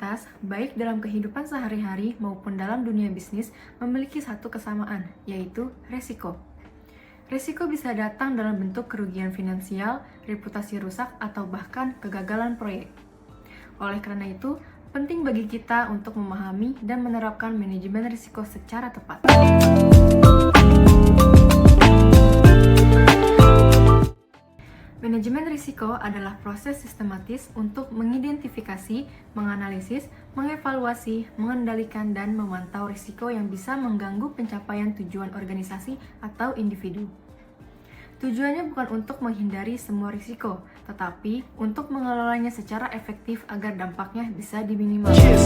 mayoritas, baik dalam kehidupan sehari-hari maupun dalam dunia bisnis, memiliki satu kesamaan, yaitu resiko. Resiko bisa datang dalam bentuk kerugian finansial, reputasi rusak, atau bahkan kegagalan proyek. Oleh karena itu, penting bagi kita untuk memahami dan menerapkan manajemen risiko secara tepat. Manajemen risiko adalah proses sistematis untuk mengidentifikasi, menganalisis, mengevaluasi, mengendalikan, dan memantau risiko yang bisa mengganggu pencapaian tujuan organisasi atau individu. Tujuannya bukan untuk menghindari semua risiko, tetapi untuk mengelolanya secara efektif agar dampaknya bisa diminimalisir.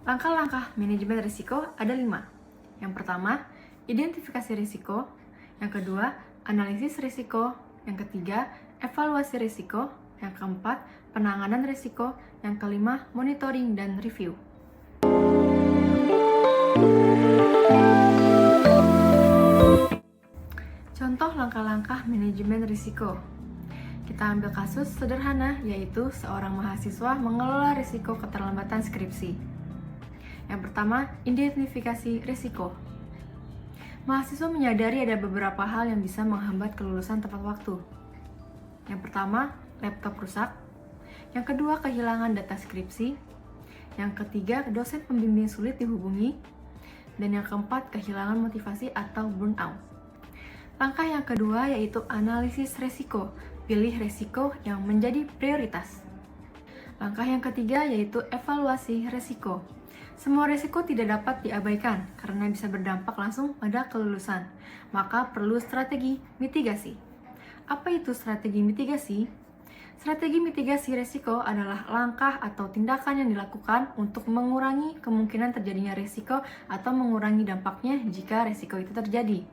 Langkah-langkah manajemen risiko ada 5. Yang pertama, identifikasi risiko. Yang kedua, analisis risiko. Yang ketiga, evaluasi risiko. Yang keempat, penanganan risiko. Yang kelima, monitoring dan review. Contoh langkah-langkah manajemen risiko. Kita ambil kasus sederhana, yaitu seorang mahasiswa mengelola risiko keterlambatan skripsi. Yang pertama, identifikasi risiko. Mahasiswa menyadari ada beberapa hal yang bisa menghambat kelulusan tepat waktu. Yang pertama, laptop rusak. Yang kedua, kehilangan data skripsi. Yang ketiga, dosen pembimbing sulit dihubungi. Dan yang keempat, kehilangan motivasi atau burnout. Langkah yang kedua yaitu analisis resiko. Pilih resiko yang menjadi prioritas. Langkah yang ketiga yaitu evaluasi resiko. Semua risiko tidak dapat diabaikan karena bisa berdampak langsung pada kelulusan. Maka perlu strategi mitigasi. Apa itu strategi mitigasi? Strategi mitigasi risiko adalah langkah atau tindakan yang dilakukan untuk mengurangi kemungkinan terjadinya risiko atau mengurangi dampaknya jika risiko itu terjadi.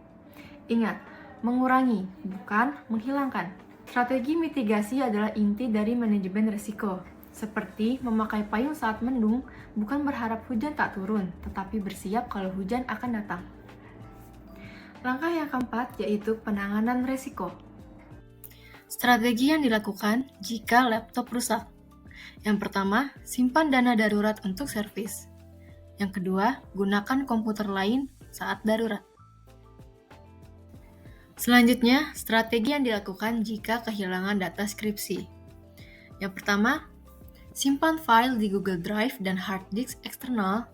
Ingat, mengurangi, bukan menghilangkan. Strategi mitigasi adalah inti dari manajemen risiko. Seperti memakai payung saat mendung, bukan berharap hujan tak turun, tetapi bersiap kalau hujan akan datang. Langkah yang keempat yaitu penanganan risiko. Strategi yang dilakukan jika laptop rusak. Yang pertama, simpan dana darurat untuk servis. Yang kedua, gunakan komputer lain saat darurat. Selanjutnya, strategi yang dilakukan jika kehilangan data skripsi. Yang pertama, simpan file di Google Drive dan hard disk eksternal.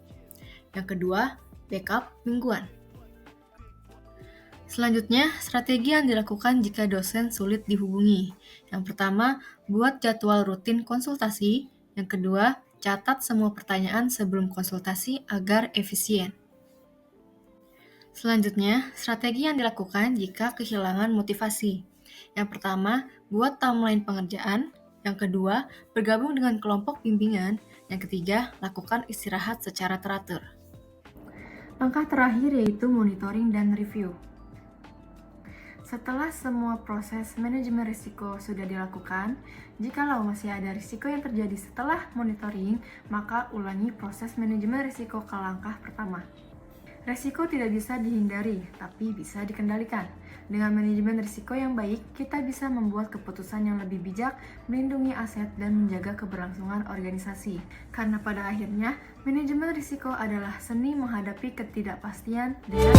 Yang kedua, backup mingguan. Selanjutnya, strategi yang dilakukan jika dosen sulit dihubungi. Yang pertama, buat jadwal rutin konsultasi. Yang kedua, catat semua pertanyaan sebelum konsultasi agar efisien. Selanjutnya, strategi yang dilakukan jika kehilangan motivasi. Yang pertama, buat timeline pengerjaan. Yang kedua, bergabung dengan kelompok bimbingan. Yang ketiga, lakukan istirahat secara teratur. Langkah terakhir yaitu monitoring dan review. Setelah semua proses manajemen risiko sudah dilakukan, jikalau masih ada risiko yang terjadi setelah monitoring, maka ulangi proses manajemen risiko ke langkah pertama. Risiko tidak bisa dihindari, tapi bisa dikendalikan. Dengan manajemen risiko yang baik, kita bisa membuat keputusan yang lebih bijak, melindungi aset, dan menjaga keberlangsungan organisasi. Karena pada akhirnya, manajemen risiko adalah seni menghadapi ketidakpastian dengan